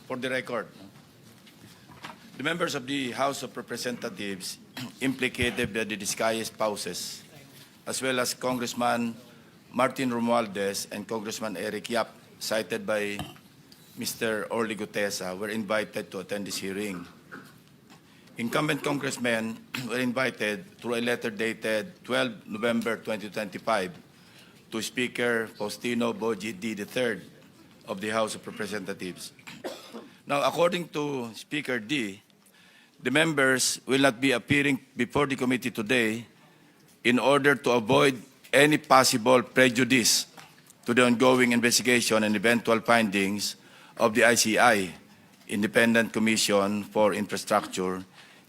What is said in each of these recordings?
For the record, the members of the House of Representatives implicated by the Discaya spouses, as well as Congressman Martin Romualdez and Congressman Eric Yap, cited by Mr. Orly Gutesa, were invited to attend this hearing. Incumbent congressmen were invited through a letter dated 12 November 2025 to Speaker Faustino Boji D. III of the House of Representatives. Now, according to Speaker D, the members will not be appearing before the committee today in order to avoid any possible prejudice to the ongoing investigation and eventual findings of the ICI, Independent Commission for Infrastructure,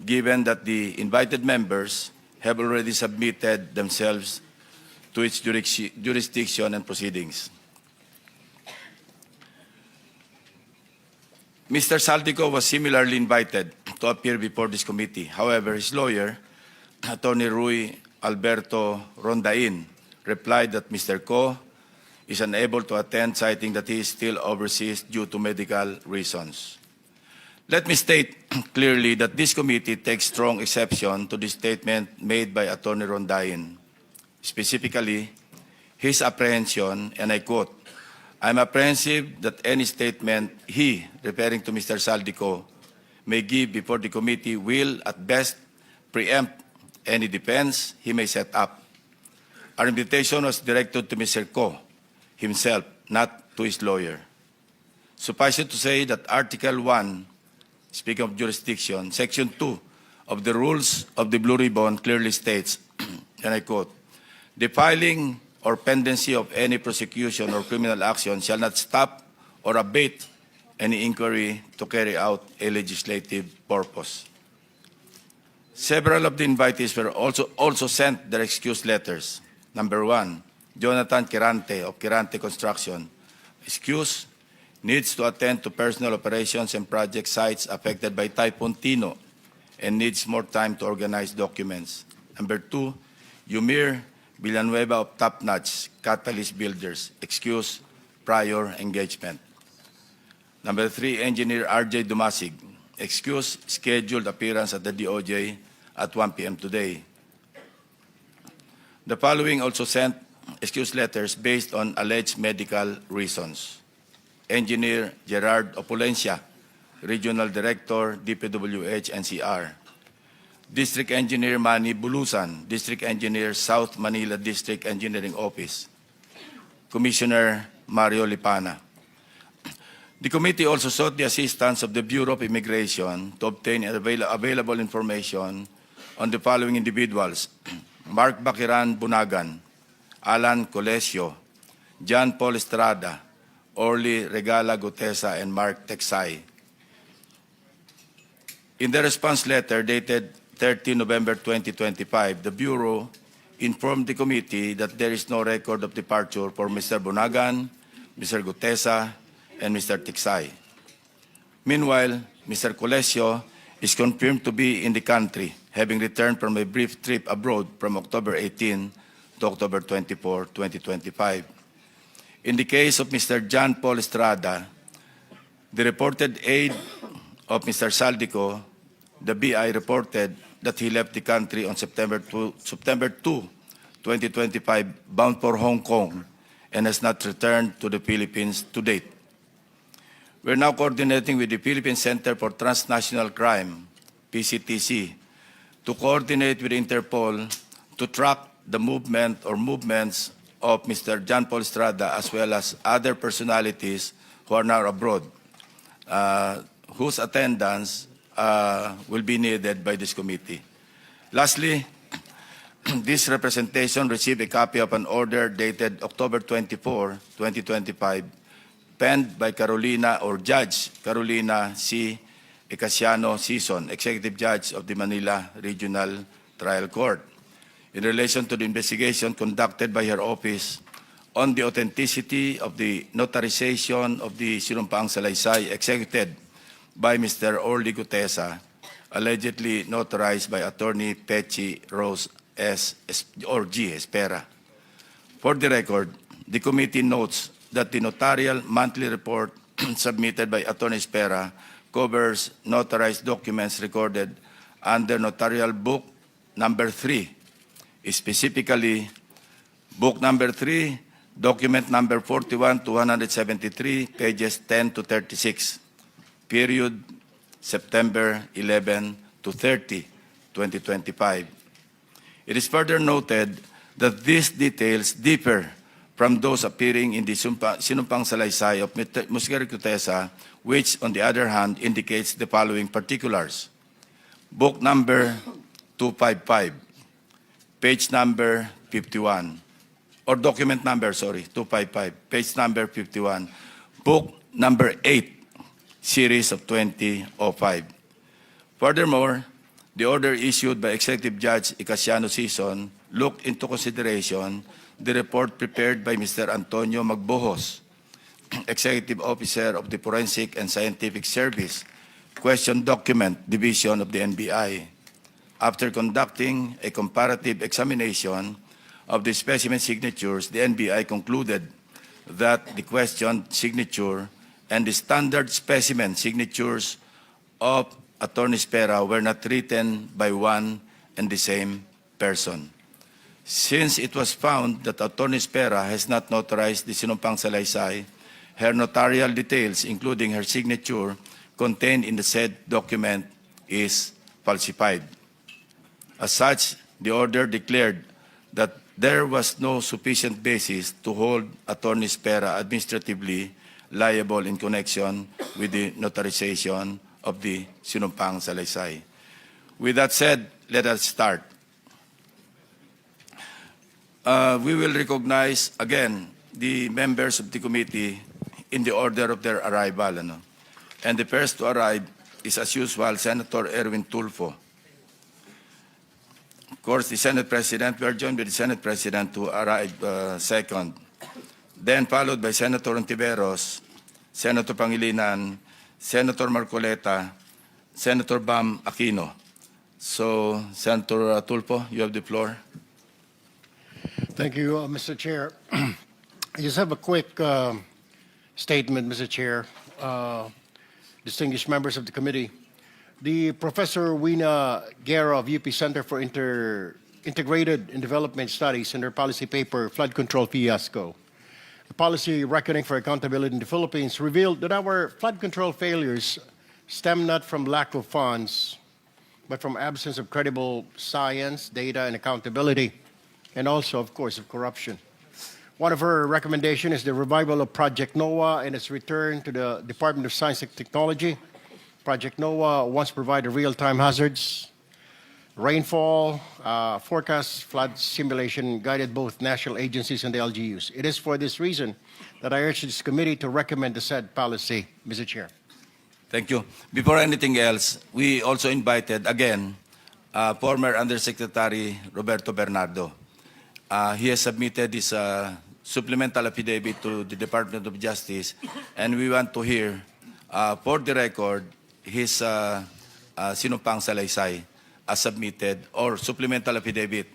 given that the invited members have already submitted themselves to its jurisdiction and proceedings. Mr. Saldico was similarly invited to appear before this committee. However, his lawyer, Attorney Rui Alberto Rondain, replied that Mr. Co is unable to attend, citing that he is still overseas due to medical reasons. Let me state clearly that this committee takes strong exception to the statement made by Attorney Rondain, specifically his apprehension, and I quote, "I'm apprehensive that any statement he," referring to Mr. Saldico, "may give before the committee will, at best, preempt any defense he may set up." Our invitation was directed to Mr. Co himself, not to his lawyer. Suffice it to say that Article 1, speaking of jurisdiction, Section 2 of the Rules of the Blue Ribbon clearly states, and I quote, "The filing or pendency of any prosecution or criminal action shall not stop or abate any inquiry to carry out a legislative purpose." Several of the invitees were also sent their excuse letters. Number 1, Jonathan Quirante of Quirante Construction. Excuse, needs to attend to personal operations and project sites affected by Typhoon Tino and needs more time to organize documents. Number 2, Yumir Villanueva of Top Notch Catalyst Builders. Excuse, prior engagement. Number 3, Engineer RJ Dumasig. Excuse, scheduled appearance at the DOJ at 1 p.m. today. The following also sent excuse letters based on alleged medical reasons. Engineer Gerard Opulencia, Regional Director, DPWH NCR. District Engineer Manny Bulusan, District Engineer, South Manila District Engineering Office. Commissioner Mario Lipana. The committee also sought the assistance of the Bureau of Immigration to obtain available information on the following individuals: Mark Bakiran Bunagan, Alan Colesio, John Paul Estrada, Orly Regala Gutesa, and Mark Texay. In the response letter dated 30 November 2025, the Bureau informed the committee that there is no record of departure for Mr. Bunagan, Mr. Gutesa, and Mr. Texay. Meanwhile, Mr. Colesio is confirmed to be in the country, having returned from a brief trip abroad from October 18 to October 24, 2025. In the case of Mr. John Paul Estrada, the reported aide of Mr. Saldico, the BI reported that he left the country on September 2, 2025, bound for Hong Kong, and has not returned to the Philippines to date. We're now coordinating with the Philippine Center for Transnational Crime, PCTC, to coordinate with Interpol to track the movement or movements of Mr. John Paul Estrada, as well as other personalities who are now abroad, whose attendance will be needed by this committee. Lastly, this representation received a copy of an order dated October 24, 2025, penned by Carolina or Judge Carolina C. Ecasiano Sison, Executive Judge of the Manila Regional Trial Court, in relation to the investigation conducted by her office on the authenticity of the notarization of the Sinumpaang Salaysay executed by Mr. Orly Gutesa, allegedly notarized by Attorney Pechi Rose S. or G. Espera. For the record, the committee notes that the notarial monthly report submitted by Attorney Spera covers notarized documents recorded under Notarial Book Number 3, specifically Book Number 3, Document Number 41-173, pages 10 to 36, period September 11 to 30, 2025. It is further noted that these details differ from those appearing in the sinumpang salaysay of Musgari Cutesa, which, on the other hand, indicates the following particulars. Book number 255, page number 51, or document number, 255, page number 51, book number 8, series of 2005. Furthermore, the order issued by Executive Judge Icasiano Sison looked into consideration the report prepared by Mr. Antonio Magbojos, Executive Officer of the Forensic and Scientific Service, Question Document Division of the NBI. After conducting a comparative examination of the specimen signatures, the NBI concluded that the questioned signature and the standard specimen signatures of Attorney Spera were not written by one and the same person. Since it was found that Attorney Spera has not notarized the sinumpang salaysay, her notarial details, including her signature, contained in the said document is falsified. As such, the order declared that there was no sufficient basis to hold Attorney Spera administratively liable in connection with the notarization of the sinumpang salaysay. With that said, let us start. We will recognize again the members of the committee in the order of their arrival. And the first to arrive is, as usual, Senator Erwin Tulfo. Of course, the Senate President, we are joined by the Senate President who arrived second. Then followed by Senator Ontiveros, Senator Pangilinan, Senator Marcoleta, Senator Bam Aquino. So, Senator Tulfo, you have the floor. Thank you, Mr. Chair. I just have a quick statement, Mr. Chair. Distinguished members of the committee. The Professor Wina Guerra of UP Center for Integrated and Development Studies in their policy paper, Flood Control Fiasco, the policy reckoning for accountability in the Philippines, revealed that our flood control failures stem not from lack of funds, but from absence of credible science, data, and accountability, and also, of course, of corruption. One of her recommendations is the revival of Project NOAA and its return to the Department of Science and Technology. Project NOAA once provided real-time hazards, rainfall, forecasts, flood simulation, guided both national agencies and the LGUs. It is for this reason that I urge this committee to recommend the said policy, Mr. Chair. Thank you. Before anything else, we also invited, again, former Undersecretary Roberto Bernardo. He has submitted his supplemental affidavit to the Department of Justice, and we want to hear, for the record, his sinumpang salaysay as submitted, or supplemental affidavit.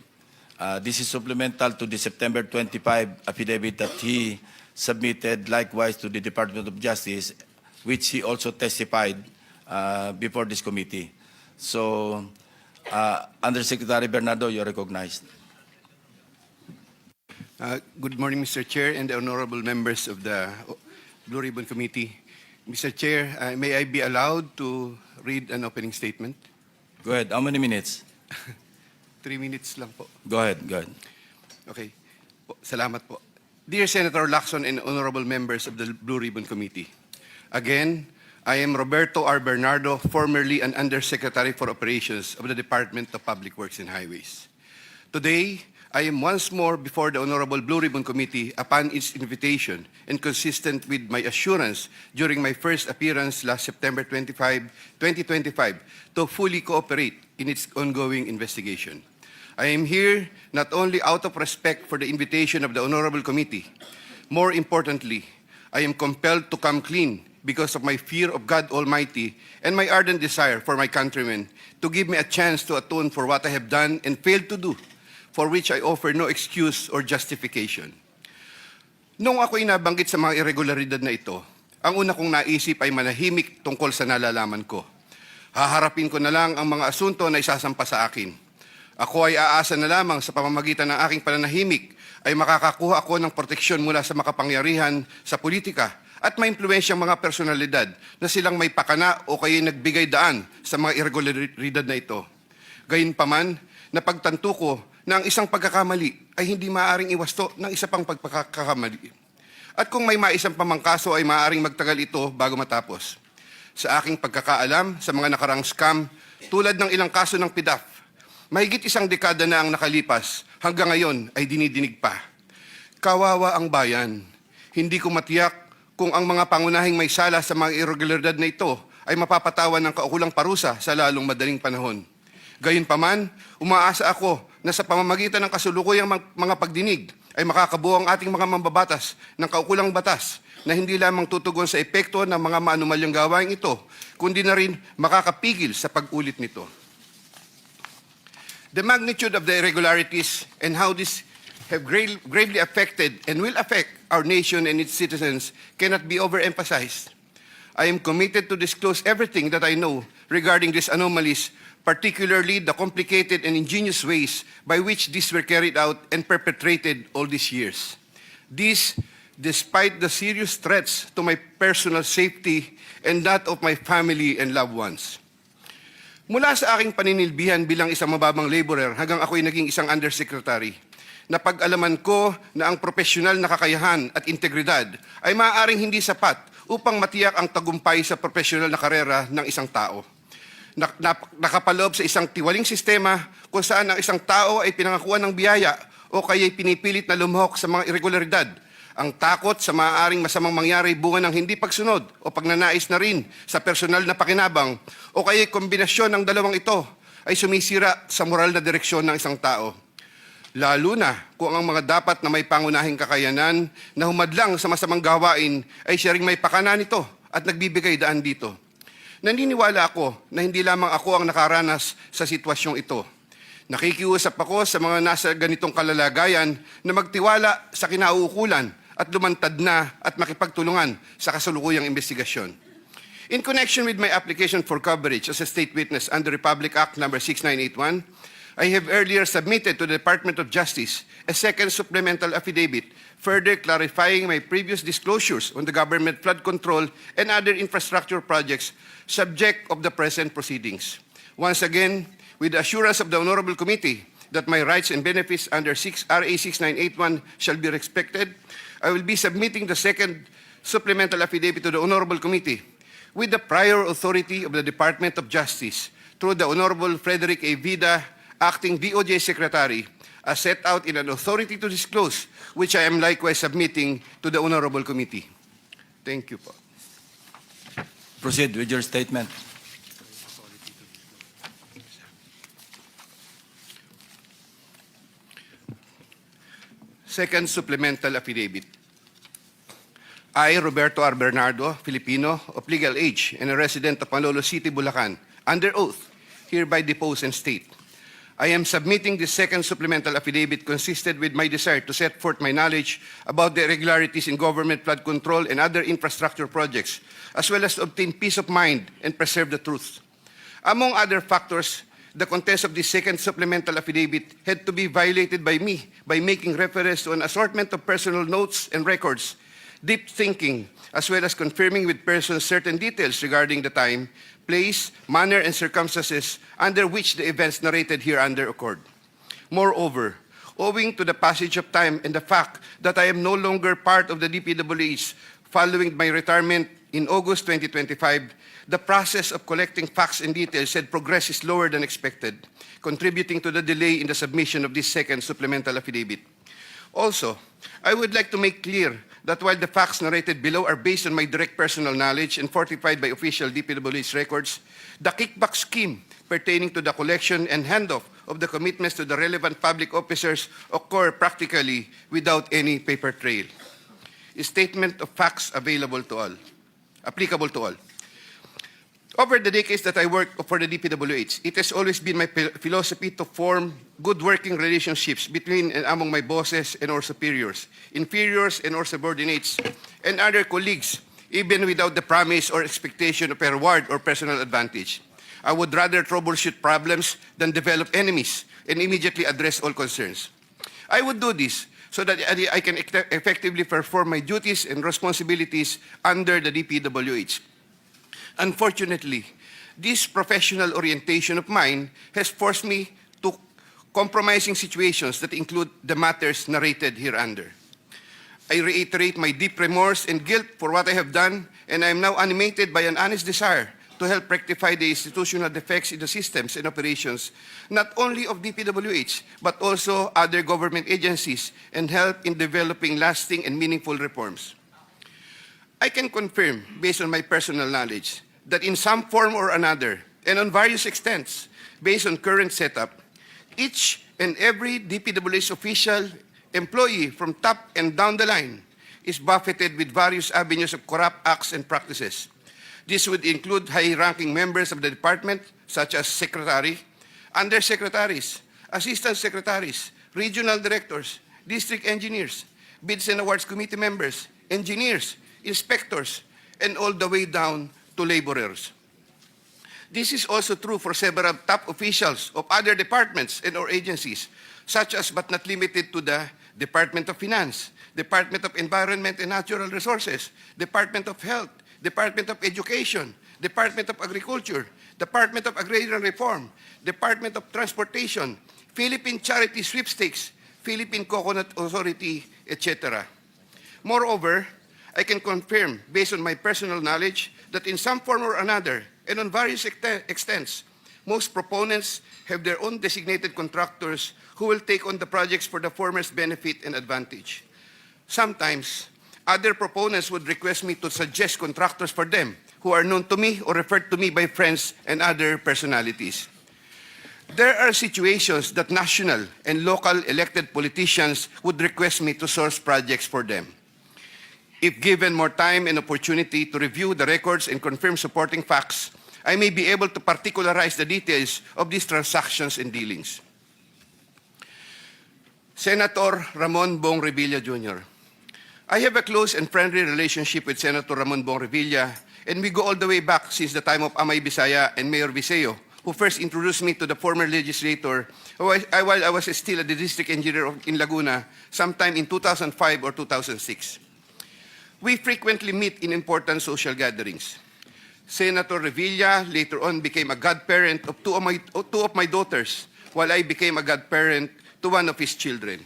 This is supplemental to the September 25 affidavit that he submitted likewise to the Department of Justice, which he also testified before this committee. So, Undersecretary Bernardo, you're recognized. Good morning, Mr. Chair and the honorable members of the Blue Ribbon Committee. Mr. Chair, may I be allowed to read an opening statement? Go ahead. How many minutes? 3 minutes lang po. Go ahead. Go ahead. Okay. Salamat po. Dear Senator Lacson and honorable members of the Blue Ribbon Committee, again, I am Roberto R. Bernardo, formerly an Undersecretary for Operations of the Department of Public Works and Highways. Today, I am once more before the Honorable Blue Ribbon Committee upon its invitation and consistent with my assurance during my first appearance last September 25, 2025 to fully cooperate in its ongoing investigation. I am here not only out of respect for the invitation of the Honorable Committee, more importantly, I am compelled to come clean because of my fear of God Almighty and my ardent desire for my countrymen to give me a chance to atone for what I have done and failed to do, for which I offer no excuse or justification. Nung ako'y nabanggit sa mga irregularidad na ito, ang una kong naisip ay manahimik tungkol sa nalalaman ko. Haharapin ko na lang ang mga asunto na isasampa sa akin. Ako ay aasa na lamang sa pamamagitan ng aking pananahimik ay makakakuha ako ng proteksyon mula sa makapangyarihan sa politika at maimpluwensyang mga personalidad na silang may pakana o kaya nagbigay daan sa mga irregularidad na ito. Gayunpaman, napagtanto ko na ang isang pagkakamali ay hindi maaaring iwasto ng isa pang pagkakamali. At kung may maisang pamangkaso ay maaaring magtagal ito bago matapos. Sa aking pagkakaalam sa mga nakarang scam, tulad ng ilang kaso ng PDAF, mahigit isang dekada na ang nakalipas, hanggang ngayon ay dinidinig pa. Kawawa ang bayan. Hindi ko matiyak kung ang mga pangunahing may sala sa mga irregularidad na ito ay mapapatawan ng kaukulang parusa sa lalong madaling panahon. Gayunpaman, umaasa ako na sa pamamagitan ng kasulukuyang mga pagdinig ay makakabuo ang ating mga mambabatas ng kaukulang batas na hindi lamang tutugon sa epekto ng mga maanumalyang gawain ito, kundi na rin makakapigil sa pag-ulit nito. The magnitude of the irregularities and how this have gravely affected and will affect our nation and its citizens cannot be overemphasized. I am committed to disclose everything that I know regarding these anomalies, particularly the complicated and ingenious ways by which these were carried out and perpetrated all these years. This, despite the serious threats to my personal safety and that of my family and loved ones. Mula sa aking paninilbihan bilang isang mababang laborer hanggang ako'y naging isang undersecretary, napag-alaman ko na ang profesional na kakayahan at integridad ay maaaring hindi sapat upang matiyak ang tagumpay sa profesional na karera ng isang tao. Nakapaloob sa isang tiwaling sistema kung saan ang isang tao ay pinangakuan ng biyaya o kaya'y pinipilit na lumahok sa mga irregularidad. Ang takot sa maaaring masamang mangyari bunga ng hindi pagsunod o pagnanais na rin sa personal na pakinabang o kaya'y kombinasyon ng dalawang ito ay sumisira sa moral na direksyon ng isang tao. Lalo na kung ang mga dapat na may pangunahing kakayanan na humadlang sa masamang gawain ay siya ring may pakana nito at nagbibigay daan dito. Naniniwala ako na hindi lamang ako ang nakaranas sa sitwasyong ito. Nakikiusap ako sa mga nasa ganitong kalalagayan na magtiwala sa kinauukulan at lumantad na at makipagtulungan sa kasalukuyang investigasyon. In connection with my application for coverage as a state witness under Republic Act No. 6981, I have earlier submitted to the Department of Justice a second supplemental affidavit further clarifying my previous disclosures on the government flood control and other infrastructure projects subject of the present proceedings. Once again, with the assurance of the Honorable Committee that my rights and benefits under RA 6981 shall be respected, I will be submitting the second supplemental affidavit to the Honorable Committee with the prior authority of the Department of Justice through the Honorable Frederick A. Vida, Acting DOJ Secretary, as set out in an authority to disclose, which I am likewise submitting to the Honorable Committee. Thank you po. Proceed with your statement. Second supplemental affidavit. I, Roberto Bernardo, Filipino, of legal age and a resident of Panfilo City, Bulacan, under oath, hereby depose and state. I am submitting this second supplemental affidavit consisted with my desire to set forth my knowledge about the irregularities in government flood control and other infrastructure projects, as well as to obtain peace of mind and preserve the truth. Among other factors, the contents of this second supplemental affidavit had to be violated by me by making reference to an assortment of personal notes and records, deep thinking, as well as confirming with persons certain details regarding the time, place, manner, and circumstances under which the events narrated hereunder occurred. Moreover, owing to the passage of time and the fact that I am no longer part of the DPWH following my retirement in August 2025, the process of collecting facts and details had progressed slower than expected, contributing to the delay in the submission of this second supplemental affidavit. Also, I would like to make clear that while the facts narrated below are based on my direct personal knowledge and fortified by official DPWH records, the kickback scheme pertaining to the collection and handoff of the commitments to the relevant public officers occur practically without any paper trail. A statement of facts available to all, applicable to all. Over the decades that I worked for the DPWH, it has always been my philosophy to form good working relationships between and among my bosses and or superiors, inferiors and or subordinates, and other colleagues even without the promise or expectation of a reward or personal advantage. I would rather troubleshoot problems than develop enemies and immediately address all concerns. I would do this so that I can effectively perform my duties and responsibilities under the DPWH. Unfortunately, this professional orientation of mine has forced me to compromising situations that include the matters narrated hereunder. I reiterate my deep remorse and guilt for what I have done, and I am now animated by an honest desire to help rectify the institutional defects in the systems and operations, not only of DPWH, but also other government agencies, and help in developing lasting and meaningful reforms. I can confirm, based on my personal knowledge, that in some form or another, and on various extents, based on current setup, each and every DPWH official, employee from top and down the line is buffeted with various avenues of corrupt acts and practices. This would include high-ranking members of the department, such as secretary, undersecretaries, assistant secretaries, regional directors, district engineers, bids and awards committee members, engineers, inspectors, and all the way down to laborers. This is also true for several top officials of other departments and or agencies, such as but not limited to the Department of Finance, Department of Environment and Natural Resources, Department of Health, Department of Education, Department of Agriculture, Department of Agrarian Reform, Department of Transportation, Philippine Charity Sweepstakes, Philippine Coconut Authority, etc. Moreover, I can confirm, based on my personal knowledge, that in some form or another, and on various extents, most proponents have their own designated contractors who will take on the projects for the former's benefit and advantage. Sometimes, other proponents would request me to suggest contractors for them who are known to me or referred to me by friends and other personalities. There are situations that national and local elected politicians would request me to source projects for them. If given more time and opportunity to review the records and confirm supporting facts, I may be able to particularize the details of these transactions and dealings. Senator Ramon Bong Revilla Jr. I have a close and friendly relationship with Senator Ramon Bong Revilla, and we go all the way back since the time of Amay Bisaya and Mayor Viseo, who first introduced me to the former legislator while I was still a district engineer in Laguna sometime in 2005 or 2006. We frequently meet in important social gatherings. Senator Revilla later on became a godparent of two of my daughters, while I became a godparent to one of his children.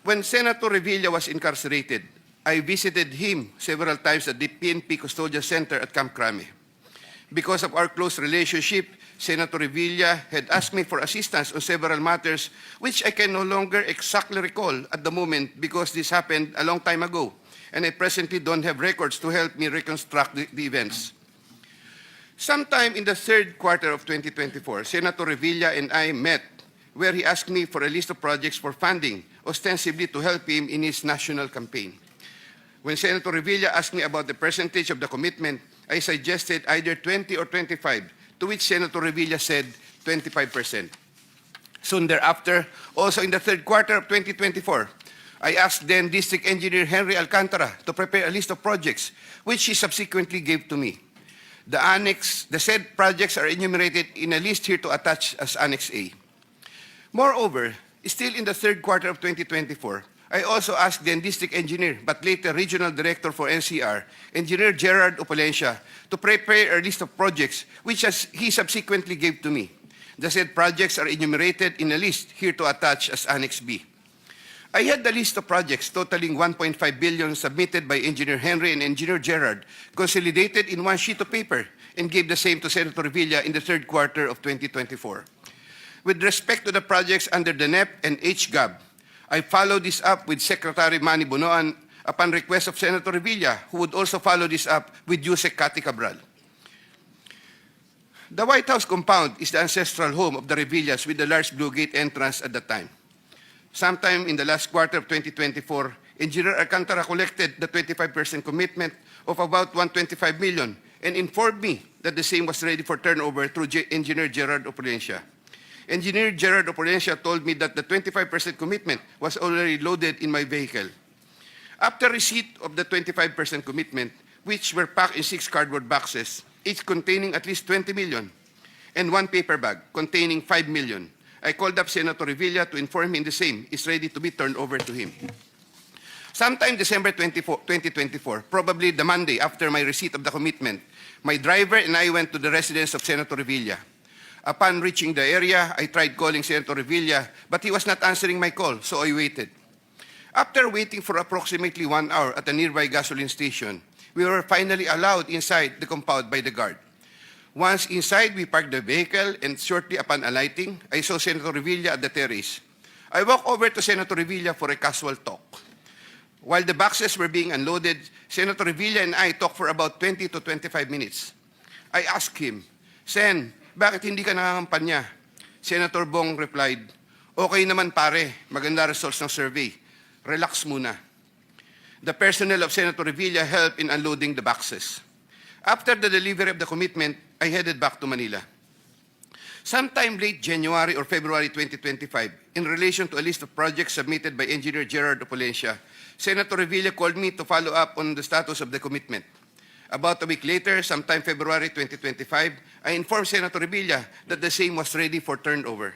When Senator Revilla was incarcerated, I visited him several times at the PNP Custodial Center at Camp Crame. Because of our close relationship, Senator Revilla had asked me for assistance on several matters which I can no longer exactly recall at the moment because this happened a long time ago, and I presently don't have records to help me reconstruct the events. Sometime in the third quarter of 2024, Senator Revilla and I met where he asked me for a list of projects for funding, ostensibly to help him in his national campaign. When Senator Revilla asked me about the percentage of the commitment, I suggested either 20 or 25, to which Senator Revilla said 25%. Soon thereafter, also in the third quarter of 2024, I asked then District Engineer Henry Alcantara to prepare a list of projects, which he subsequently gave to me. The said projects are enumerated in a list here to attach as Annex A. Moreover, still in the third quarter of 2024, I also asked then District Engineer, but later Regional Director for NCR, Engineer Gerard Opalencia, to prepare a list of projects, which he subsequently gave to me. The said projects are enumerated in a list here to attach as Annex B. I had the list of projects totaling 1.5 billion submitted by Engineer Henry and Engineer Gerard, consolidated in one sheet of paper, and gave the same to Senator Revilla in the third quarter of 2024. With respect to the projects under the NEP and HGAB, I followed this up with Secretary Manny Bonoan upon request of Senator Revilla, who would also follow this up with Usec Cathy Cabral. The White House compound is the ancestral home of the Revillas with the large Blue Gate entrance at the time. Sometime in the last quarter of 2024, Engineer Alcantara collected the 25% commitment of about 125 million and informed me that the same was ready for turnover through Engineer Gerard Opalencia. Engineer Gerard Opalencia told me that the 25% commitment was already loaded in my vehicle. After receipt of the 25% commitment, which were packed in 6 cardboard boxes, each containing at least 20 million, and 1 paper bag containing 5 million. I called up Senator Revilla to inform him the same is ready to be turned over to him. Sometime December 2024, probably the Monday after my receipt of the commitment, my driver and I went to the residence of Senator Revilla. Upon reaching the area, I tried calling Senator Revilla, but he was not answering my call, so I waited. After waiting for approximately 1 hour at a nearby gasoline station, we were finally allowed inside the compound by the guard. Once inside, we parked the vehicle, and shortly upon alighting, I saw Senator Revilla at the terrace. I walked over to Senator Revilla for a casual talk. While the boxes were being unloaded, Senator Revilla and I talked for about 20 to 25 minutes. I asked him, "Sen, bakit hindi ka nangangampanya?" Senator Bong replied, "Okay naman pare, maganda results ng survey. Relax muna." The personnel of Senator Revilla helped in unloading the boxes. After the delivery of the commitment, I headed back to Manila. Sometime late January or February 2025, in relation to a list of projects submitted by Engineer Gerard Opulencia, Senator Revilla called me to follow up on the status of the commitment. About a week later, sometime February 2025, I informed Senator Revilla that the same was ready for turnover.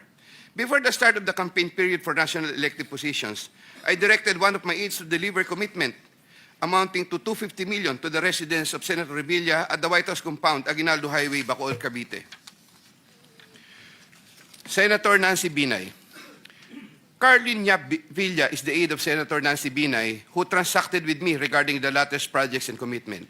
Before the start of the campaign period for national elective positions, I directed one of my aides to deliver commitment amounting to 250 million to the residence of Senator Revilla at the White House compound, Aguinaldo Highway, Bacoor, Cavite. Senator Nancy Binay. Carlin Yap Villa is the aide of Senator Nancy Binay, who transacted with me regarding the latter's projects and commitment.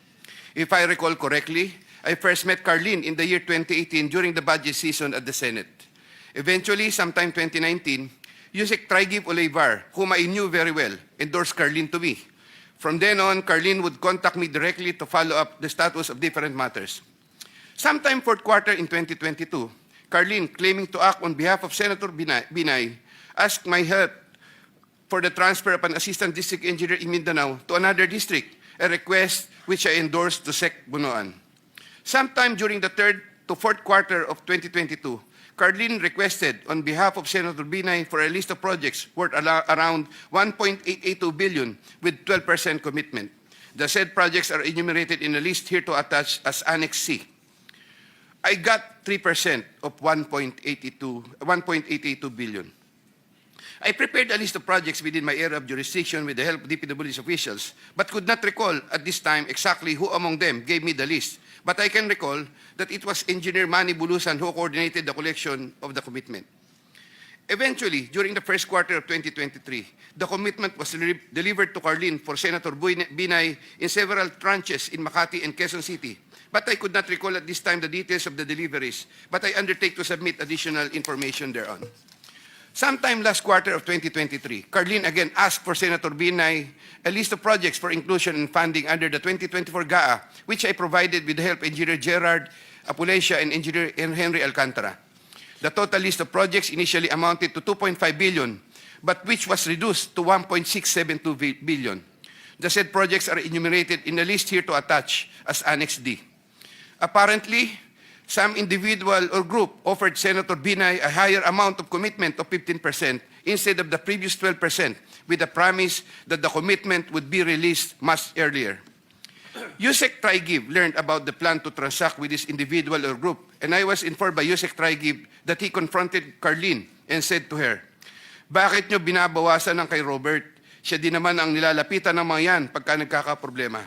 If I recall correctly, I first met Carlin in the year 2018 during the budget season at the Senate. Eventually, sometime 2019, Usec Trigib Olivar, whom I knew very well, endorsed Carlin to me. From then on, Carlin would contact me directly to follow up the status of different matters. Sometime fourth quarter in 2022, Carlin, claiming to act on behalf of Senator Binay, asked my help for the transfer of an assistant district engineer in Mindanao to another district, a request which I endorsed to Sec Bunoan. Sometime during the third to fourth quarter of 2022, Carlin requested on behalf of Senator Binay for a list of projects worth around 1.882 billion with 12% commitment. The said projects are enumerated in a list here to attach as Annex C. I got 3% of 1.882 billion. I prepared a list of projects within my area of jurisdiction with the help of DPWH officials, but could not recall at this time exactly who among them gave me the list. But I can recall that it was Engineer Manny Bulusan who coordinated the collection of the commitment. Eventually, during the first quarter of 2023, the commitment was delivered to Carlin for Senator Binay in several tranches in Makati and Quezon City. But I could not recall at this time the details of the deliveries, but I undertake to submit additional information thereon. Sometime last quarter of 2023, Carlin again asked for Senator Binay a list of projects for inclusion and funding under the 2024 GAA, which I provided with the help of Engineer Gerard Opulencia and Engineer Henry Alcantara. The total list of projects initially amounted to 2.5 billion, but which was reduced to 1.672 billion. The said projects are enumerated in the list here to attach as Annex D. Apparently, some individual or group offered Senator Binay a higher amount of commitment of 15% instead of the previous 12%, with the promise that the commitment would be released much earlier. Usec Trigib learned about the plan to transact with this individual or group, and I was informed by Usec Trigib that he confronted Carlin and said to her, "Bakit nyo binabawasan ng kay Robert? Siya din naman ang nilalapitan ng mga yan pagka nagkakaproblema."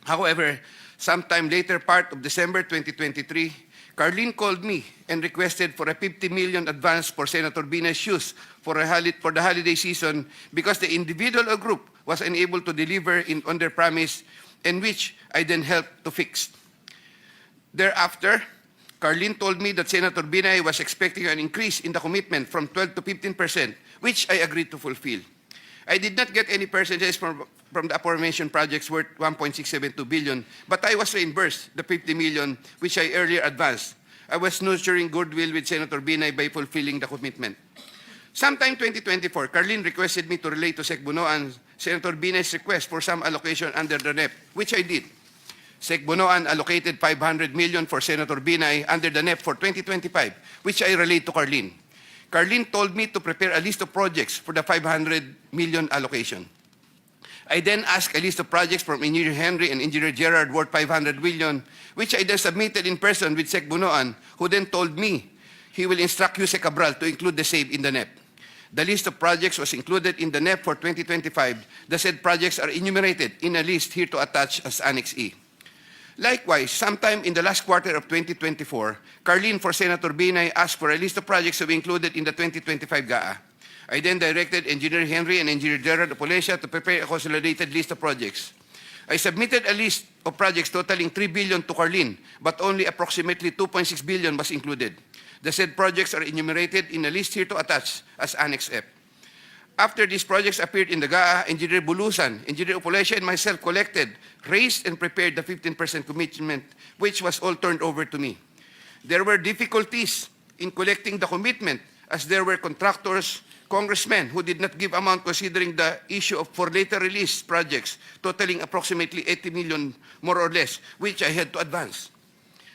However, sometime later part of December 2023, Carlin called me and requested for a 50 million advance for Senator Binay's shoes for the holiday season because the individual or group was unable to deliver on their promise, and which I then helped to fix. Thereafter, Carlin told me that Senator Binay was expecting an increase in the commitment from 12 to 15%, which I agreed to fulfill. I did not get any percentages from the aforementioned projects worth 1.672 billion, but I was reimbursed the 50 million which I earlier advanced. I was nurturing goodwill with Senator Binay by fulfilling the commitment. Sometime 2024, Carlin requested me to relay to Sec Bunoan Senator Binay's request for some allocation under the NEP, which I did. Sec Bunoan allocated 500 million for Senator Binay under the NEP for 2025, which I relayed to Carlin. Carlin told me to prepare a list of projects for the 500 million allocation. I then asked a list of projects from Engineer Henry and Engineer Gerard worth 500 million, which I then submitted in person with Sec Bunoan, who then told me he will instruct Usec Cabral to include the same in the NEP. The list of projects was included in the NEP for 2025. The said projects are enumerated in a list here to attach as Annex E. Likewise, sometime in the last quarter of 2024, Carlin for Senator Binay asked for a list of projects to be included in the 2025 GAA. I then directed Engineer Henry and Engineer Gerard of Polencia to prepare a consolidated list of projects. I submitted a list of projects totaling 3 billion to Carlin, but only approximately 2.6 billion was included. The said projects are enumerated in a list here to attach as Annex F. After these projects appeared in the GAA, Engineer Bulusan, Engineer Opolesia, and myself collected, raised, and prepared the 15% commitment, which was all turned over to me. There were difficulties in collecting the commitment as there were contractors, congressmen who did not give amount considering the issue of for later release projects totaling approximately 80 million more or less, which I had to advance.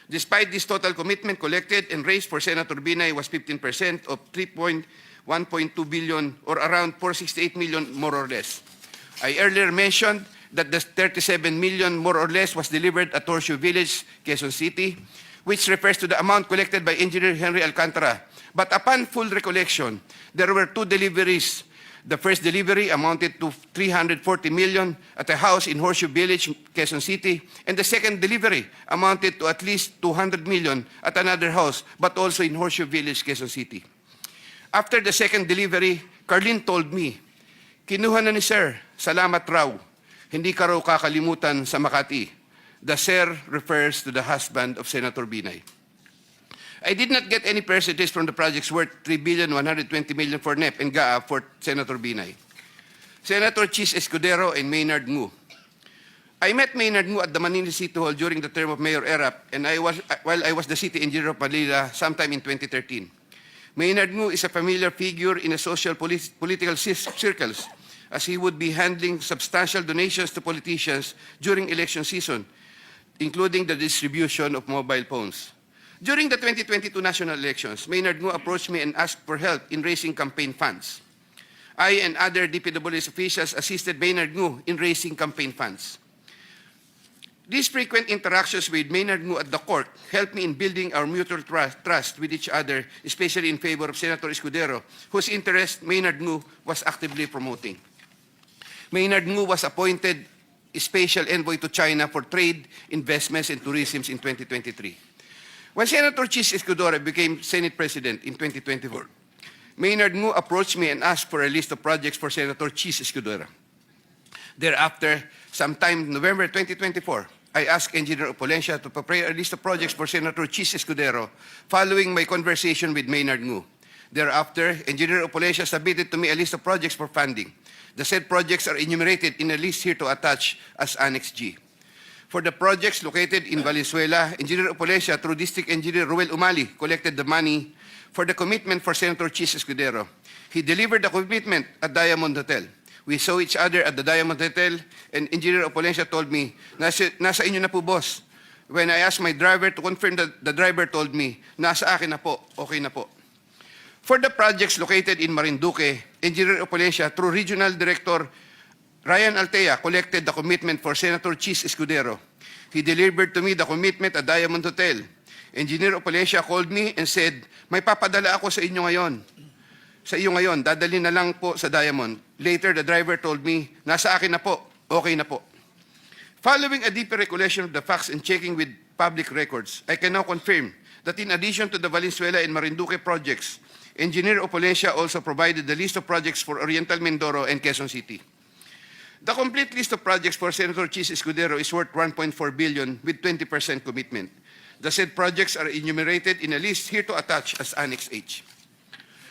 Despite this total commitment collected and raised for Senator Binay was 15% of 1.2 billion or around 468 million more or less. I earlier mentioned that the 37 million more or less was delivered at Horseshoe Village, Quezon City, which refers to the amount collected by Engineer Henry Alcantara. But upon full recollection, there were two deliveries. The first delivery amounted to 340 million at a house in Horseshoe Village, Quezon City, and the second delivery amounted to at least 200 million at another house, but also in Horseshoe Village, Quezon City. After the second delivery, Carlin told me, "Kinuha na ni Sir, salamat raw. Hindi ka raw kakalimutan sa Makati." The Sir refers to the husband of Senator Binay. I did not get any percentage from the projects worth 3,120 million for NEP and GAA for Senator Binay. Senator Chis Escudero and Maynard Ngu. I met Maynard Ngu at the Manila City Hall during the term of Mayor Erap, and while I was the city engineer of Manila sometime in 2013. Maynard Ngu is a familiar figure in the social political circles, as he would be handling substantial donations to politicians during election season, including the distribution of mobile phones. During the 2022 national elections, Maynard Ngu approached me and asked for help in raising campaign funds. I and other DPWH officials assisted Maynard Ngu in raising campaign funds. These frequent interactions with Maynard Ngu at the court helped me in building our mutual trust with each other, especially in favor of Senator Escudero, whose interest Maynard Ngu was actively promoting. Maynard Ngu was appointed Special Envoy to China for Trade, Investments, and Tourism in 2023. When Senator Chis Escudero became Senate President in 2024, Maynard Ngu approached me and asked for a list of projects for Senator Chis Escudero. Thereafter, sometime November 2024, I asked Engineer Opolencia to prepare a list of projects for Senator Chis Escudero following my conversation with Maynard Ngu. Thereafter, Engineer Opolencia submitted to me a list of projects for funding. The said projects are enumerated in a list here to attach as Annex G. For the projects located in Valenzuela, Engineer Opolencia, through District Engineer Ruel Umali, collected the money for the commitment for Senator Chis Escudero. He delivered the commitment at Diamond Hotel. We saw each other at the Diamond Hotel, and Engineer Opolencia told me, nasa inyo na po, boss. When I asked my driver to confirm, the driver told me, nasa akin na po, okay na po. For the projects located in Marinduque, Engineer Opolencia, through Regional Director Ryan Altea, collected the commitment for Senator Chis Escudero. He delivered to me the commitment at Diamond Hotel. Engineer Opolencia called me and said, "May papadala ako sa inyo ngayon. Sa iyo ngayon, dadali na lang po sa Diamond." Later, the driver told me, "Nasa akin na po, okay na po." Following a deeper recollection of the facts and checking with public records, I can now confirm that in addition to the Valenzuela and Marinduque projects, Engineer Opolencia also provided the list of projects for Oriental Mindoro and Quezon City. The complete list of projects for Senator Chis Escudero is worth 1.4 billion with 20% commitment. The said projects are enumerated in a list here to attach as Annex H.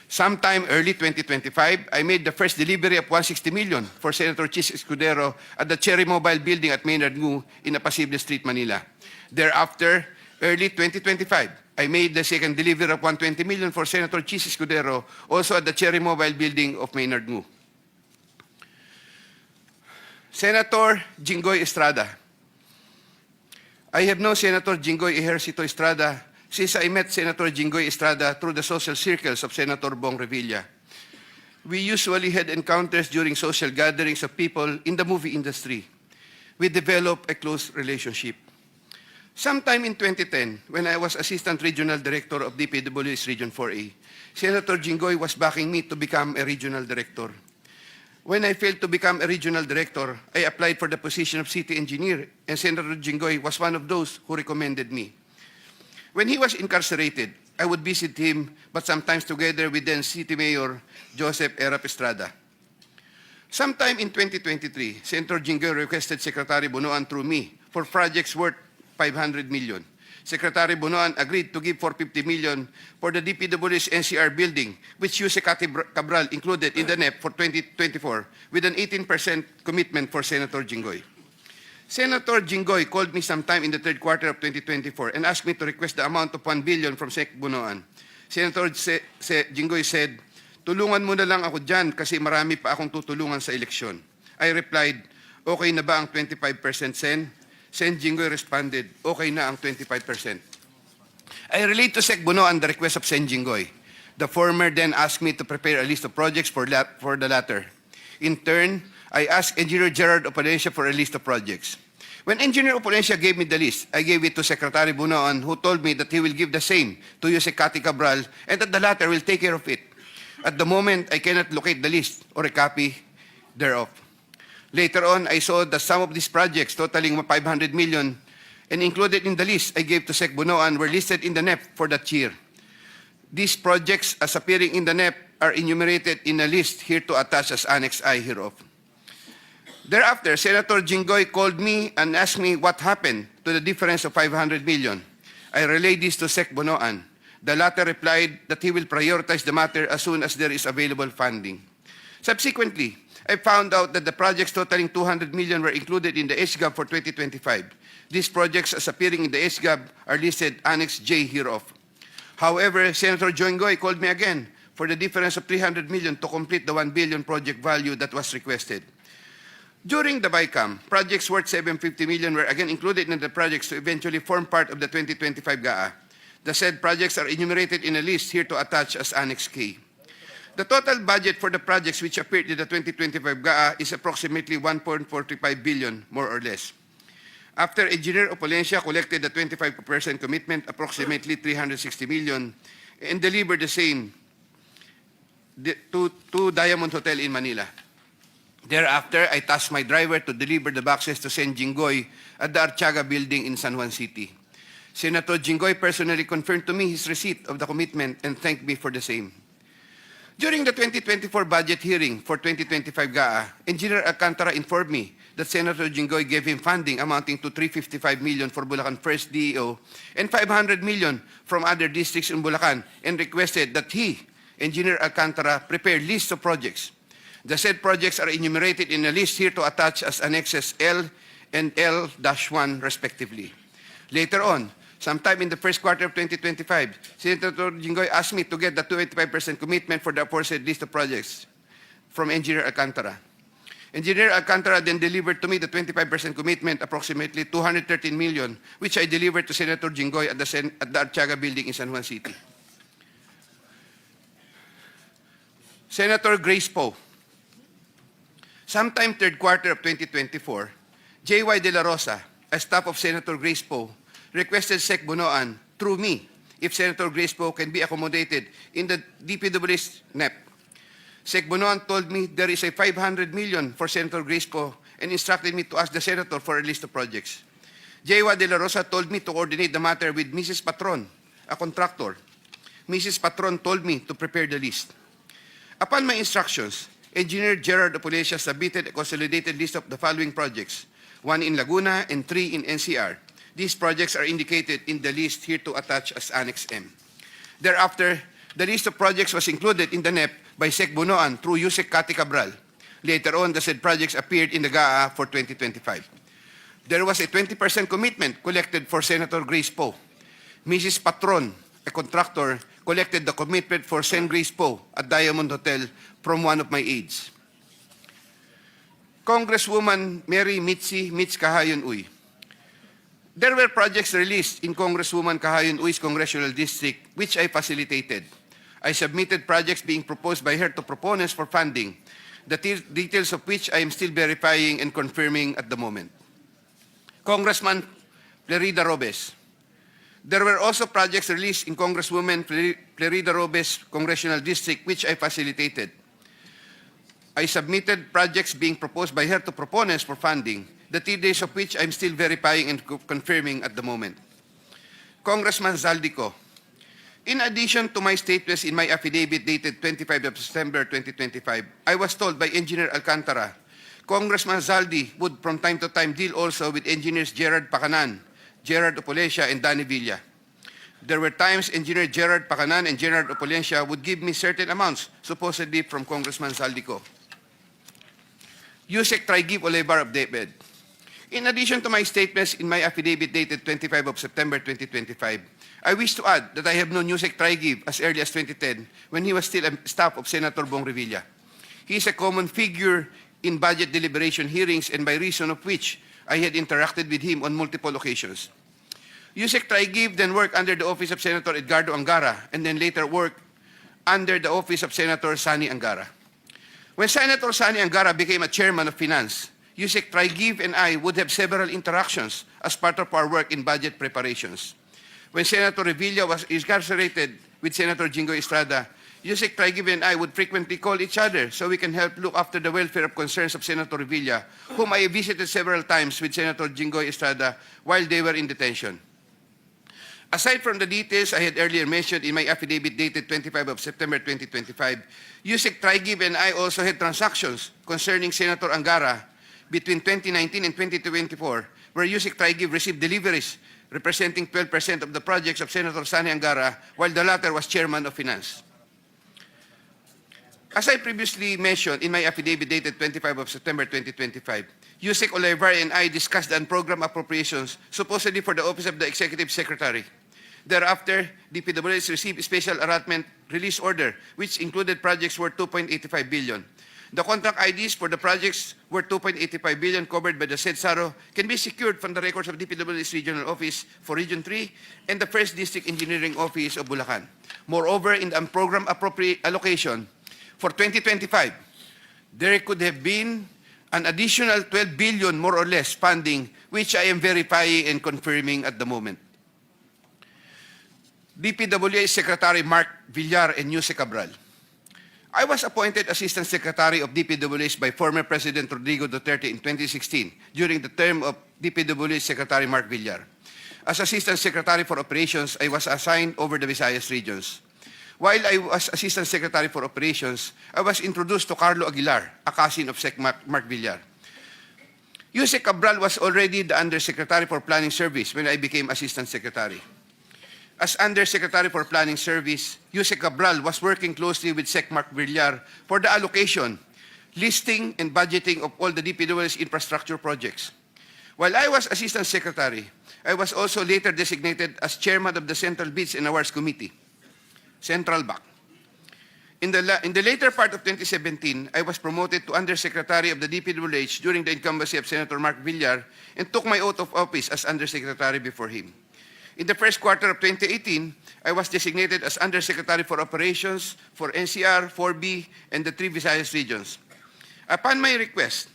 Sometime early 2025, I made the first delivery of 160 million for Senator Chis Escudero at the Cherry Mobile Building at Maynard Ngu in Apacible Street, Manila. Thereafter, early 2025, I made the second delivery of 120 million for Senator Chis Escudero, also at the Cherry Mobile Building of Maynard Ngu. Senator Jinggoy Estrada. I have known Senator Jinggoy Ejercito Estrada since I met Senator Jinggoy Estrada through the social circles of Senator Bong Revilla. We usually had encounters during social gatherings of people in the movie industry. We developed a close relationship. Sometime in 2010, when I was Assistant Regional Director of DPWH Region 4A, Senator Jinggoy was backing me to become a Regional Director. When I failed to become a Regional Director, I applied for the position of City Engineer, and Senator Jinggoy was one of those who recommended me. When he was incarcerated, I would visit him, but sometimes together with then City Mayor Joseph Erap Estrada. Sometime in 2023, Senator Jinggoy requested Secretary Bunoan through me for projects worth 500 million. Secretary Bunoan agreed to give 450 million for the DPWH NCR building, which Usec Cabral included in the NEP for 2024, with an 18% commitment for Senator Jinggoy. Senator Jinggoy called me sometime in the third quarter of 2024 and asked me to request the amount of 1 billion from Sec Bunoan. Senator Jinggoy said, "Tulungan mo na lang ako dyan kasi marami pa akong tutulungan sa eleksyon." I replied, "Okay na ba ang 25% Sen?" Sen Jinggoy responded, "Okay na ang 25%. I relayed to Sec Bunoan the request of Sen Jinggoy. The former then asked me to prepare a list of projects for the latter. In turn, I asked Engineer Gerard Opalencia for a list of projects. When Engineer Opalencia gave me the list, I gave it to Secretary Bunoan, who told me that he will give the same to Usec Cabral and that the latter will take care of it. At the moment, I cannot locate the list or a copy thereof. Later on, I saw that some of these projects totaling 500 million and included in the list I gave to Sec Bunoan were listed in the NEP for that year. These projects, as appearing in the NEP, are enumerated in a list here to attach as Annex I hereof. Thereafter, Senator Jinggoy called me and asked me what happened to the difference of 500 million. I relayed this to Sec Bunoan. The latter replied that he will prioritize the matter as soon as there is available funding. Subsequently, I found out that the projects totaling 200 million were included in the SGAB for 2025. These projects, as appearing in the SGAB, are listed Annex J hereof. However, Senator Jinggoy called me again for the difference of 300 million to complete the 1 billion project value that was requested. During the BICAM, projects worth 750 million were again included in the projects to eventually form part of the 2025 GAA. The said projects are enumerated in a list here to attach as Annex K. The total budget for the projects which appeared in the 2025 GAA is approximately 1.45 billion, more or less. After Engineer Opalencia collected the 25% commitment, approximately 360 million, and delivered the same to Diamond Hotel in Manila. Thereafter, I tasked my driver to deliver the boxes to Sen Jinggoy at the Artiaga building in San Juan City. Senator Jinggoy personally confirmed to me his receipt of the commitment and thanked me for the same. During the 2024 budget hearing for 2025 GAA, Engineer Alcantara informed me that Senator Jinggoy gave him funding amounting to 355 million for Bulacan First DEO and 500 million from other districts in Bulacan and requested that he, Engineer Alcantara, prepare lists of projects. The said projects are enumerated in a list here to attach as annexes L and L-1 respectively. Later on, sometime in the first quarter of 2025, Senator Jinggoy asked me to get the 25% commitment for the aforesaid list of projects from Engineer Alcantara. Engineer Alcantara then delivered to me the 25% commitment, approximately 213 million, which I delivered to Senator Jinggoy at the Artiaga building in San Juan City. Senator Grace Poe. Sometime third quarter of 2024, J.Y. De La Rosa, a staff of Senator Grace Poe, requested Sec Bunoan through me if Senator Grace Poe can be accommodated in the DPWH NEP. Sec Bunoan told me there is a 500 million for Senator Grace Poe and instructed me to ask the Senator for a list of projects. J.Y. De La Rosa told me to coordinate the matter with Mrs. Patron, a contractor. Mrs. Patron told me to prepare the list. Upon my instructions, Engineer Gerard Opalencia submitted a consolidated list of the following projects, 1 in Laguna and 3 in NCR. These projects are indicated in the list here to attach as Annex M. Thereafter, the list of projects was included in the NEP by Sec Bunoan through Usec Cabral. Later on, the said projects appeared in the GAA for 2025. There was a 20% commitment collected for Senator Grace Poe. Mrs. Patron, a contractor, collected the commitment for Sen Grace Poe at Diamond Hotel from one of my aides. Congresswoman Mary Mitzi Mitz Kahayon Uy. There were projects released in Congresswoman Kahayon Uy's congressional district which I facilitated. I submitted projects being proposed by her to proponents for funding, the details of which I am still verifying and confirming at the moment. Congressman Florida Robes. There were also projects released in Congresswoman Florida Robes' congressional district, which I facilitated. I submitted projects being proposed by her to proponents for funding, the details of which I'm still verifying and confirming at the moment. Congressman Zaldico. In addition to my statements in my affidavit dated 25 of September 2025, I was told by Engineer Alcantara, Congressman Zaldi would from time to time deal also with Engineers Gerard Pacanan, Gerard Opulencia, and Danny Villa. There were times Engineer Gerard Pacanan and Gerard Opulencia would give me certain amounts, supposedly from Congressman Zaldico. Usec Tri-Give Olivar of DepEd. In addition to my statements in my affidavit dated 25 of September 2025, I wish to add that I have known Usec Tri-Give as early as 2010 when he was still a staff of Senator Bong Revilla. He is a common figure in budget deliberation hearings and by reason of which I had interacted with him on multiple occasions. Usec Tri-Give then worked under the office of Senator Edgardo Angara and then later worked under the office of Senator Sani Angara. When Senator Sani Angara became a chairman of finance, Usec Tri-Give and I would have several interactions as part of our work in budget preparations. When Senator Revilla was incarcerated with Senator Jinggoy Estrada, Usec Tri-Give and I would frequently call each other so we can help look after the welfare of concerns of Senator Revilla, whom I visited several times with Senator Jinggoy Estrada while they were in detention. Aside from the details I had earlier mentioned in my affidavit dated 25 of September 2025, Usec Tri-Give and I also had transactions concerning Senator Angara between 2019 and 2024, where Usec Tri-Give received deliveries representing 12% of the projects of Senator Sani Angara, while the latter was chairman of finance. As I previously mentioned in my affidavit dated 25 of September 2025, Usec Olivar and I discussed the unprogrammed appropriations supposedly for the Office of the Executive Secretary. Thereafter, DPWH received a special allotment release order, which included projects worth 2.85 billion. The contract IDs for the projects worth 2.85 billion covered by the said SARO can be secured from the records of DPWH Regional Office for Region 3 and the 1st District Engineering Office of Bulacan. Moreover, in the unprogrammed allocation for 2025, there could have been an additional 12 billion more or less funding, which I am verifying and confirming at the moment. DPWH Secretary Mark Villar and Yuse Cabral. I was appointed Assistant Secretary of DPWH by former President Rodrigo Duterte in 2016 during the term of DPWH Secretary Mark Villar. As Assistant Secretary for Operations, I was assigned over the Visayas regions. While I was Assistant Secretary for Operations, I was introduced to Carlo Aguilar, a cousin of Sec Mark Villar. Yuse Cabral was already the Undersecretary for Planning Service when I became Assistant Secretary. As Undersecretary for Planning Service, Yuse Cabral was working closely with Sec Mark Villar for the allocation, listing, and budgeting of all the DPWH infrastructure projects. While I was Assistant Secretary, I was also later designated as Chairman of the Central Bids and Awards Committee, Central BAC. In the later part of 2017, I was promoted to Undersecretary of the DPWH during the incumbency of Senator Mark Villar and took my oath of office as Undersecretary before him. In the first quarter of 2018, I was designated as Undersecretary for Operations for NCR, 4B, and the 3 Visayas regions. Upon my request,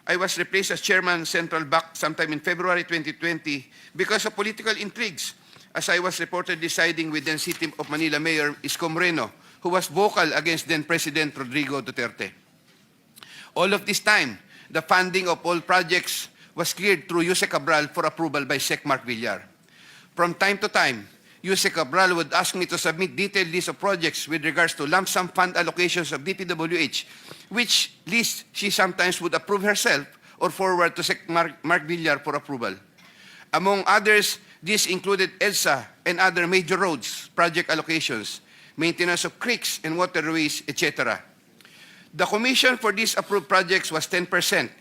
I was replaced as Chairman Central BAC sometime in February 2020 because of political intrigues, as I was reportedly siding with then City of Manila Mayor Isko Moreno, who was vocal against then President Rodrigo Duterte. All of this time, the funding of all projects was cleared through Yuse Cabral for approval by Sec Mark Villar. From time to time, Yuse Cabral would ask me to submit detailed lists of projects with regards to lump sum fund allocations of DPWH, which list she sometimes would approve herself or forward to Sec Mark Villar for approval. Among others, this included EDSA and other major roads, project allocations, maintenance of creeks and waterways, etc. The commission for these approved projects was 10%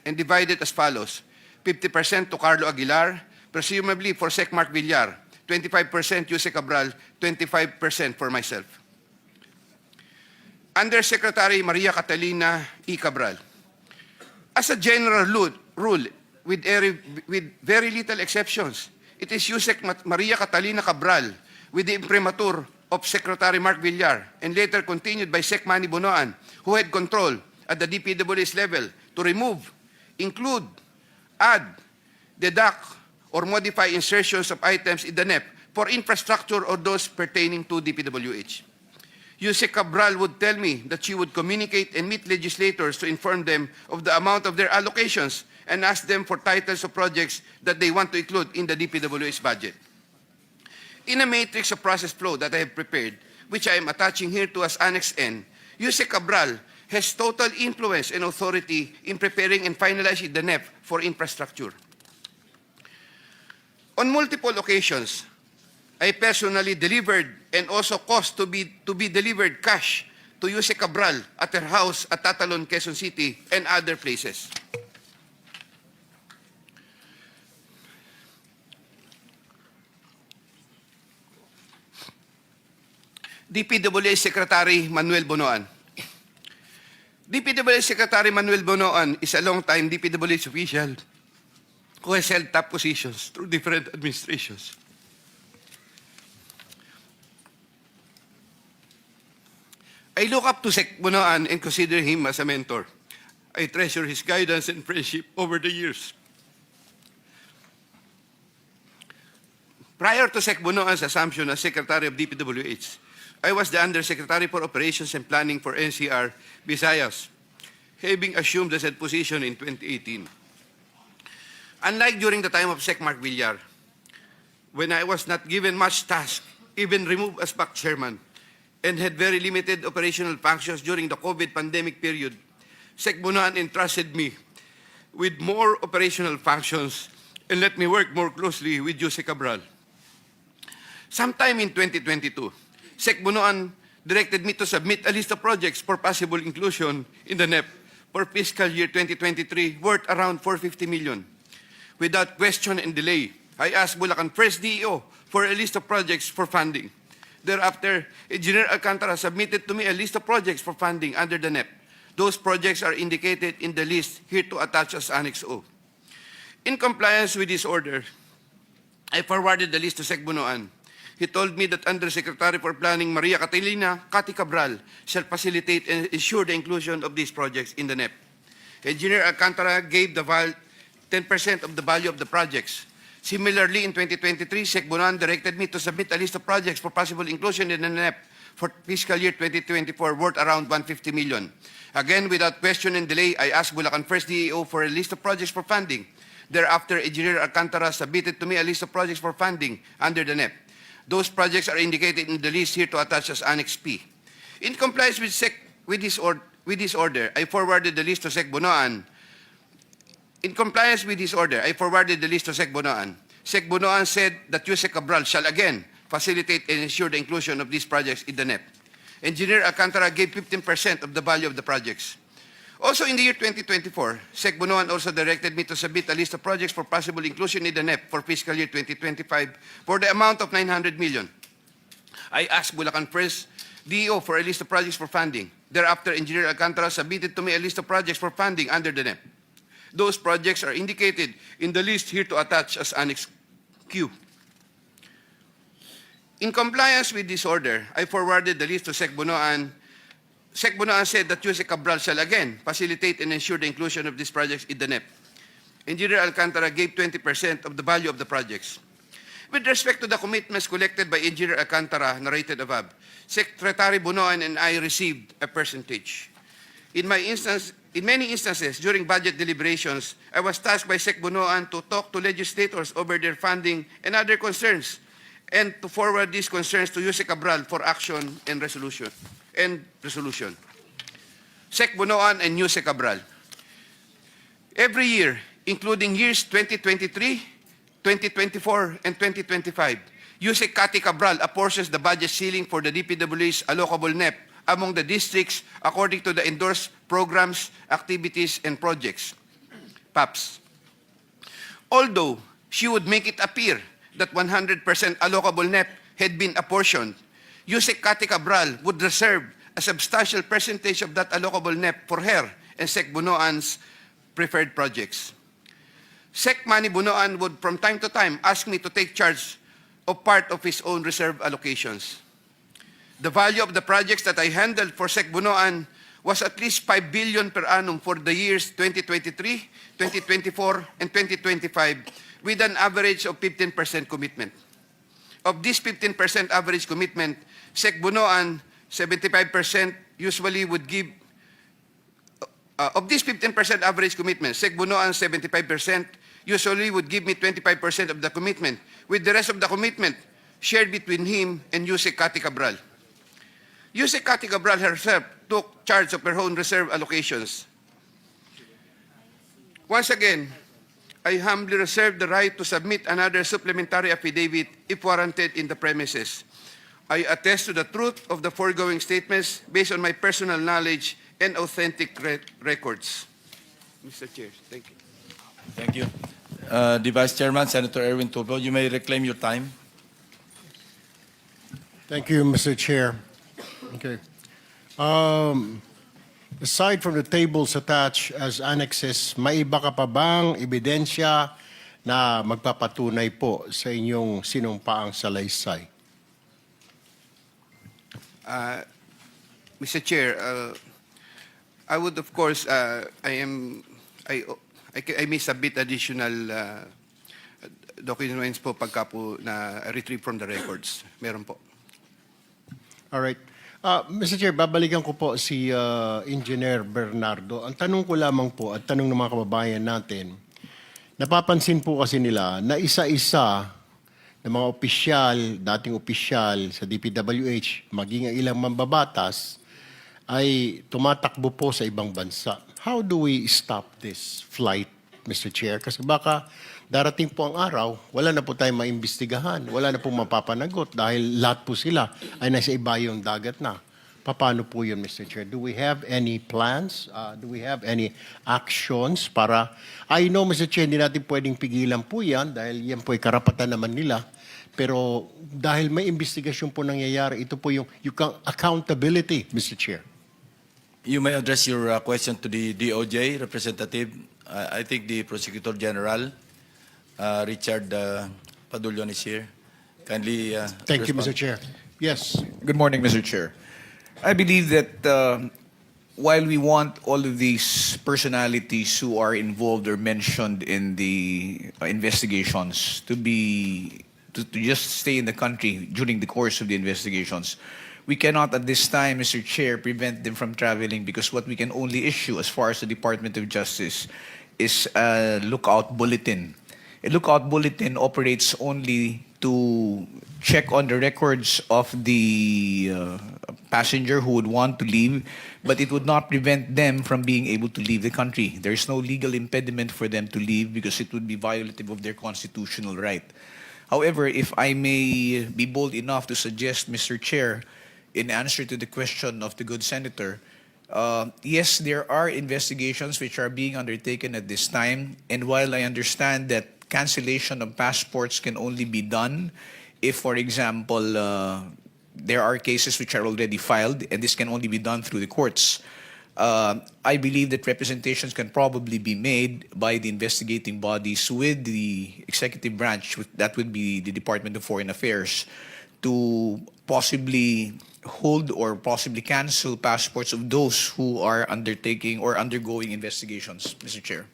and divided as follows: 50% to Carlo Aguilar, presumably for Sec Mark Villar, 25% Yuse Cabral, 25% for myself. Undersecretary Maria Catalina E. Cabral. As a general rule, with very little exceptions, it is Yuse Maria Catalina Cabral with the imprimatur of Secretary Mark Villar and later continued by Sec Manny Bonoan, who had control at the DPWH level to remove, include, add, deduct, or modify insertions of items in the NEP for infrastructure or those pertaining to DPWH. Usec Cabral would tell me that she would communicate and meet legislators to inform them of the amount of their allocations and ask them for titles of projects that they want to include in the DPWH budget. In a matrix of process flow that I have prepared, which I am attaching here to as Annex N, Usec Cabral has total influence and authority in preparing and finalizing the NEP for infrastructure. On multiple occasions, I personally delivered and also caused to be delivered cash to Usec Cabral at her house at Tatalon, Quezon City, and other places. DPWH Secretary Manuel Bonoan. DPWH Secretary Manuel Bonoan is a long-time DPWH official who has held top positions through different administrations. I look up to Sec Bonoan and consider him as a mentor. I treasure his guidance and friendship over the years. Prior to Sec Bonoan's assumption as Secretary of DPWH, I was the Undersecretary for Operations and Planning for NCR Visayas, having assumed the said position in 2018. Unlike during the time of Sec Mark Villar, when I was not given much task, even removed as back chairman, and had very limited operational functions during the COVID pandemic period, Sec Bonoan entrusted me with more operational functions and let me work more closely with Usec Cabral. Sometime in 2022, Sec Bonoan directed me to submit a list of projects for possible inclusion in the NEP for fiscal year 2023 worth around 450 million. Without question and delay, I asked Bulacan First DEO for a list of projects for funding. Thereafter, Engineer Alcantara submitted to me a list of projects for funding under the NEP. Those projects are indicated in the list here to attach as Annex O. In compliance with this order, I forwarded the list to Sec Bonoan. He told me that Undersecretary for Planning Maria Catalina Cati Cabral shall facilitate and ensure the inclusion of these projects in the NEP. Engineer Alcantara gave the 10% of the value of the projects. Similarly, in 2023, Sec Bonoan directed me to submit a list of projects for possible inclusion in the NEP for fiscal year 2024 worth around 150 million. Again, without question and delay, I asked Bulacan First DEO for a list of projects for funding. Thereafter, Engineer Alcantara submitted to me a list of projects for funding under the NEP. Those projects are indicated in the list here to attach as Annex P. In compliance with this order, I forwarded the list to Sec Bonoan. In compliance with this order, I forwarded the list to Sec Bonoan. Sec Bonoan said that Usec Cabral shall again facilitate and ensure the inclusion of these projects in the NEP. Engineer Alcantara gave 15% of the value of the projects. Also in the year 2024, Sec Bonoan also directed me to submit a list of projects for possible inclusion in the NEP for fiscal year 2025 for the amount of 900 million. I asked Bulacan First DEO for a list of projects for funding. Thereafter, Engineer Alcantara submitted to me a list of projects for funding under the NEP. Those projects are indicated in the list here to attach as Annex Q. In compliance with this order, I forwarded the list to Sec Bonoan. Sec Bonoan said that Usec Cabral shall again facilitate and ensure the inclusion of these projects in the NEP. Engineer Alcantara gave 20% of the value of the projects. With respect to the commitments collected by Engineer Alcantara narrated above, Secretary Bonoan and I received a percentage. In many instances, during budget deliberations, I was tasked by Sec Bonoan to talk to legislators over their funding and other concerns, and to forward these concerns to Usec Cabral for action and resolution. Sec Bonoan and Usec Cabral. Every year, including years 2023, 2024, and 2025, Usec Cati Cabral apportions the budget ceiling for the DPWH's allocable NEP among the districts according to the endorsed programs, activities, and projects, PAPs. Although she would make it appear that 100% allocable NEP had been apportioned, Usec Cati Cabral would reserve a substantial percentage of that allocable NEP for her and Sec Bonoan's preferred projects. Sec Manny Bonoan would from time to time ask me to take charge of part of his own reserve allocations. the value of the projects that I handled for Sec Bunoan was at least 5 billion per annum for the years 2023, 2024, and 2025, with an average of 15% commitment. Of this 15% average commitment, Sec Bunoan, 75% usually would give, of this 15% average commitment, Sec Bunoan, 75%, usually would give me 25% of the commitment, with the rest of the commitment shared between him and Usec Cathy Cabral. Usec Cathy Cabral herself took charge of her own reserve allocations. Once again, I humbly reserve the right to submit another supplementary affidavit if warranted in the premises. I attest to the truth of the foregoing statements based on my personal knowledge and authentic records. Mr. Chair, thank you. Thank you. The Vice Chairman, Senator Erwin Tulfo, you may reclaim your time. Thank you, Mr. Chair. Okay. Aside from the tables attached as annexes, may iba ka pa bang ebidensya na magpapatunay po sa inyong sinumpaang salaysay? Mr. Chair, I would of course, I may submit additional documents po pagka po na retrieve from the records. Meron po. All right. Mr. Chair, babalikan ko po si Engineer Bernardo. Ang tanong ko lamang po at tanong ng mga kababayan natin, napapansin po kasi nila na isa-isa ng mga opisyal, dating opisyal sa DPWH, maging ang ilang mambabatas, ay tumatakbo po sa ibang bansa. How do we stop this flight, Mr. Chair? Kasi baka darating po ang araw, wala na po tayong maimbestigahan, wala na po mapapanagot dahil lahat po sila ay nasa ibayong dagat na. Paano po yun, Mr. Chair? Do we have any plans? Do we have any actions para... I know, Mr. Chair, hindi natin pwedeng pigilan po yan dahil yan po ay karapatan naman nila. Pero dahil may investigasyon po nangyayari, ito po yung accountability, Mr. Chair. You may address your question to the DOJ representative. I think the Prosecutor General, Richard Padulyon, is here. Kindly Thank you, respond. Mr. Chair. Yes. Good morning, Mr. Chair. I believe that while we want all of these personalities who are involved or mentioned in the investigations to just stay in the country during the course of the investigations, we cannot at this time, Mr. Chair, prevent them from traveling because what we can only issue as far as the Department of Justice is a lookout bulletin. A lookout bulletin operates only to check on the records of the passenger who would want to leave, but it would not prevent them from being able to leave the country. There is no legal impediment for them to leave because it would be violative of their constitutional right. However, if I may be bold enough to suggest, Mr. Chair, in answer to the question of the good senator, yes, there are investigations which are being undertaken at this time, and while I understand that cancellation of passports can only be done if, for example, there are cases which are already filed, and this can only be done through the courts. I believe that representations can probably be made by the investigating bodies with the executive branch, that would be the Department of Foreign Affairs, to possibly hold or possibly cancel passports of those who are undertaking or undergoing investigations, Mr. Chair.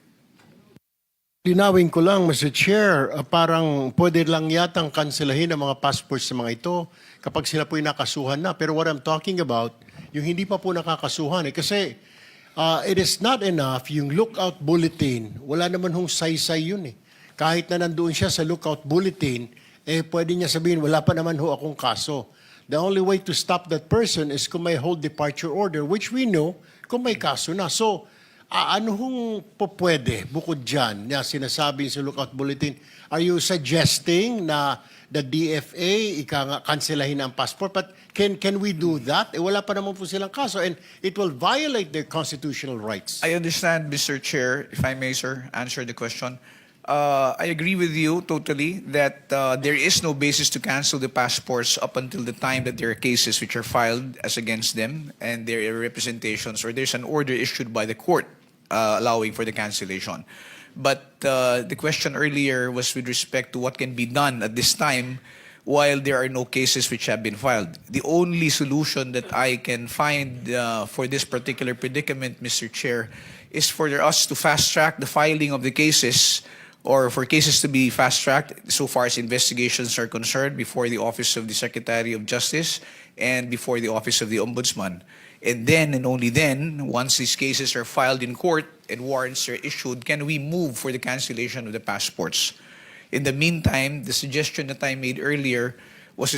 Linawin ko lang, Mr. Chair, parang pwede lang yatang kanselahin ang mga passports sa mga ito kapag sila po'y nakasuhan na. Pero what I'm talking about, yung hindi pa po nakakasuhan. Kasi it is not enough, yung lookout bulletin, wala naman hong saysay yun eh. Kahit na nandoon siya sa lookout bulletin, pwede niya sabihin, wala pa naman ho akong kaso. The only way to stop that person is kung may hold departure order, which we know kung may kaso na. So, ano hong pwede bukod dyan na sinasabi sa lookout bulletin? Are you suggesting na the DFA kanselahin ang passport? But can we do that? Wala pa naman po silang kaso and it will violate their constitutional rights. I understand, Mr. Chair, if I may, sir, answer the question. I agree with you totally that there is no basis to cancel the passports up until the time that there are cases which are filed as against them and there are representations or there's an order issued by the court allowing for the cancellation. But the question earlier was with respect to what can be done at this time while there are no cases which have been filed. The only solution that I can find for this particular predicament, Mr. Chair, is for us to fast-track the filing of the cases, or for cases to be fast-tracked so far as investigations are concerned before the Office of the Secretary of Justice and before the Office of the Ombudsman. And then, and only then, once these cases are filed in court and warrants are issued, can we move for the cancellation of the passports. In the meantime, the suggestion that I made earlier was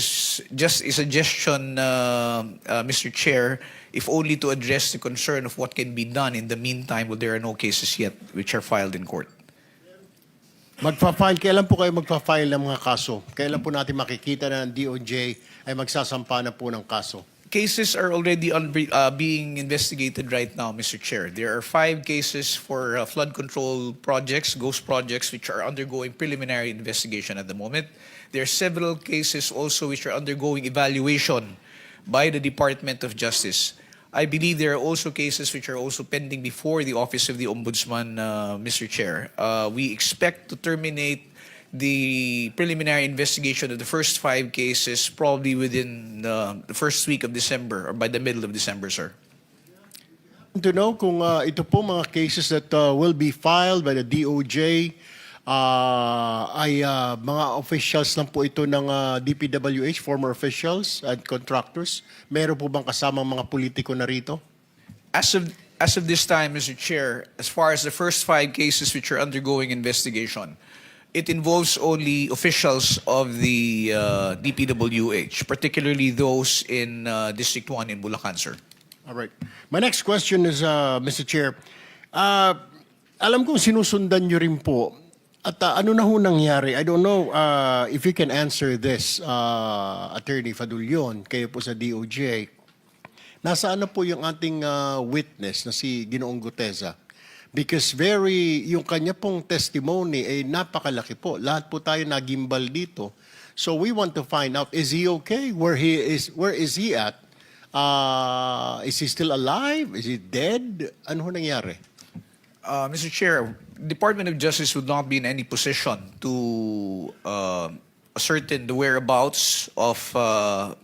just a suggestion, Mr. Chair, if only to address the concern of what can be done in the meantime when there are no cases yet which are filed in court. Kailan po kayo magpa-file ng mga kaso? Kailan po natin makikita na ang DOJ ay magsasampa na po ng kaso? Cases are already being investigated right now, Mr. Chair. There are 5 cases for flood control projects, ghost projects, which are undergoing preliminary investigation at the moment. There are several cases also which are undergoing evaluation by the Department of Justice. I believe there are also cases which are also pending before the Office of the Ombudsman, Mr. Chair. We expect to terminate the preliminary investigation of the first 5 cases probably within the first week of December or by the middle of December, sir. To know kung ito po mga cases that will be filed by the DOJ ay mga officials lang po ito ng DPWH, former officials and contractors. Meron po bang kasamang mga politiko na rito? As of this time, Mr. Chair, as far as the first 5 cases which are undergoing investigation, it involves only officials of the DPWH, particularly those in District 1 in Bulacan, sir. All right. My next question is, Mr. Chair, alam kong sinusundan nyo rin po. At ano na ho nangyari? I don't know if you can answer this, Attorney Fadulyon, kayo po sa DOJ. Nasaan na po yung ating witness na si Ginoong Guteza? Because yung kanya pong testimony ay napakalaki po. Lahat po tayo nagimbal dito. So we want to find out, is he okay? Where is he at? Is he still alive? Is he dead? Ano ho nangyari? Mr. Chair, Department of Justice would not be in any position to ascertain the whereabouts of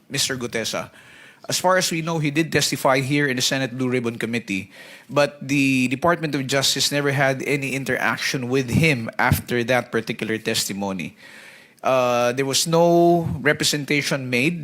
Mr. Gutesa. As far as we know, he did testify here in the Senate Blue Ribbon Committee, but the Department of Justice never had any interaction with him after that particular testimony. There was no representation made